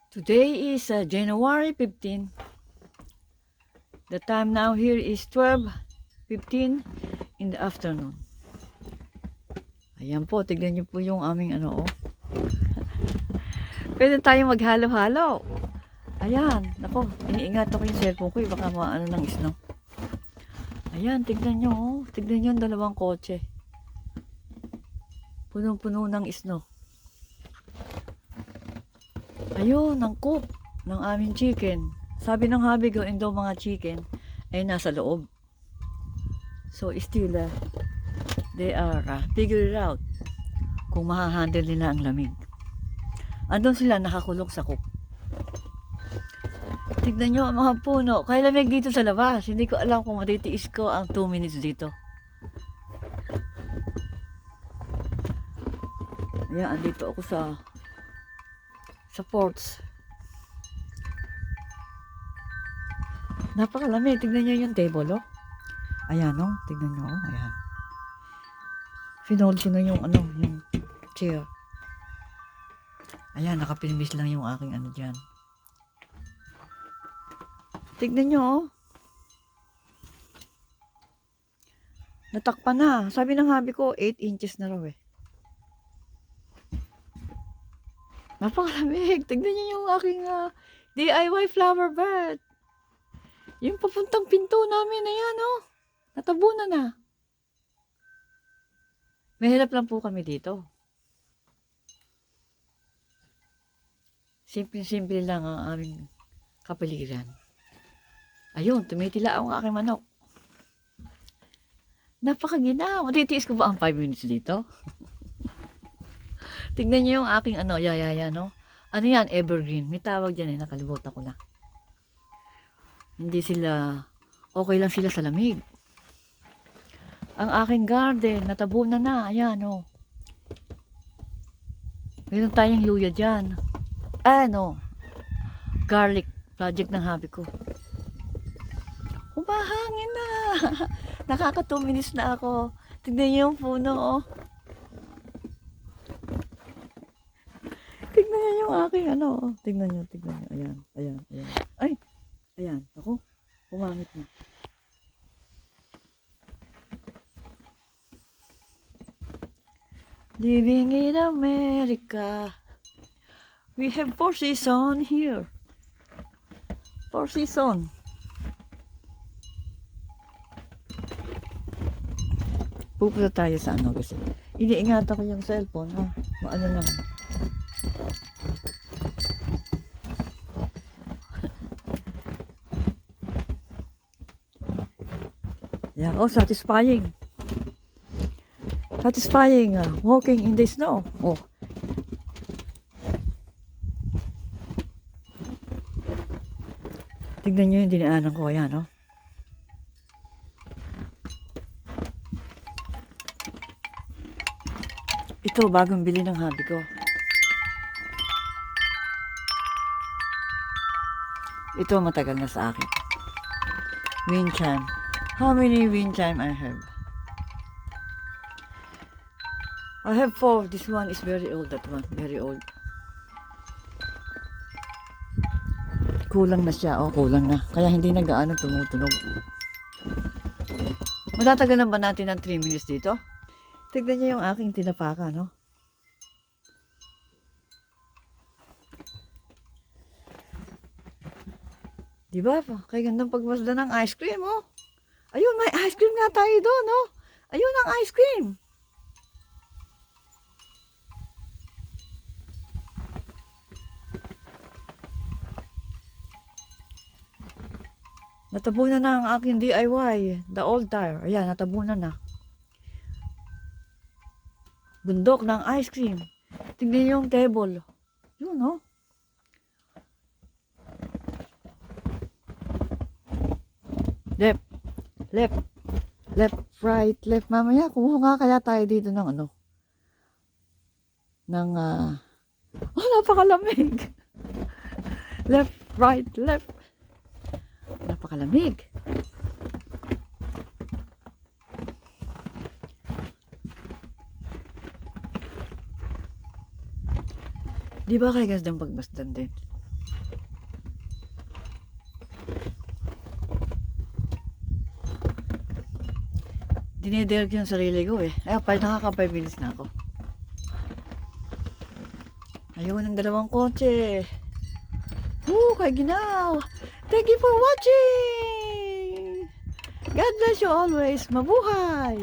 Today is January 15. The time now here is 12:15 in the afternoon. Ayan po, tignan niyo po yung aming ano. Pwede tayong maghalo-halo. Ayan, nako, iniingat ako yung cellphone ko, baka maano ng snow. Ayan, tignan niyo, tignan niyo yung dalawang kotse. Punong-puno ng snow. Ayun, ang cook ng aming chicken. Sabi ng hubby ko, daw mga chicken ay nasa loob. So still, they are figure it out kung mahahandle nila ang lamig. Andun sila nakakulong sa cook. Tignan nyo ang mga puno. Kaya lamig dito sa labas. Hindi ko alam kung matitiis ko ang 2 minutes dito. Ayan, andito ako sa ports. Napakalamig. Tignan nyo yung table, oh. Ayan, oh. Tignan nyo, oh. Ayan. Finold ko na yung yung chair. Ayan, nakapinbis lang yung aking dyan. Tignan nyo, oh. Natakpan na. Sabi ng hubby ko, 8 inches na raw eh. Napakalamig. Tignan nyo yung aking DIY flower bed. Yung papuntang pinto namin, ayan, oh. Natabunan na. Mahirap lang po kami dito. Simple-simple lang ang aming kapaligiran. Ayun, tumitila ang aking manok. Napakaginaw. Matitiis ko ba ang 5 minutes dito? Tignan niyo yung aking yayaya, no? Ano yan? Evergreen. May tawag dyan eh. Nakalimutan ko na. Hindi sila, okay lang sila sa lamig. Ang aking garden, natabunan na. Ayan, oh. Meron tayong luya dyan. Garlic. Project ng hubby ko. Humahangin na. Nakaka 2 minutes na ako. Tignan niyo yung puno, oh. Tignan niyo yung aking oh. Tignan niyo. Ayan. Ay, ayan. Ako, humangit na. Living in America. We have 4 seasons here. 4 seasons. Pupunta tayo sa kasi iniingatan ko yung cellphone, maano lang. Yeah, satisfying. Satisfying walking in the snow. Oh. Tignan nyo yung dinaanan ko, ayan, oh. Ito, bagong bili ng hubby ko. Ito, matagal na sa akin. Wind chime. How many wind chime I have? I have 4. This one is very old, that one. Very old. Kulang na siya. Oh, kulang na. Kaya hindi na gaano tumutunog. Matatagalan ba natin ng 3 minutes dito? Tignan niyo yung aking tinapaka, no? Diba? Kaya gandang pagmasda ng ice cream, oh. Ayun, may ice cream nga tayo doon, no? Ayun ang ice cream. Natabunan na ang aking DIY. The old tire. Ayan, natabunan na. Bundok ng ice cream. Tingnan niyo yung table. Yun, no? Left, right, left. Mamaya, kumuha nga kaya tayo dito ng napakalamig. Left, right, left. Napakalamig. Di ba kaya gandang pagmasdan din? dinidirect yung sarili ko eh. Ay, nakaka 5 minutes na ako. Ayun ang dalawang kotse. Kay ginaw. Thank you for watching. God bless you always. Mabuhay.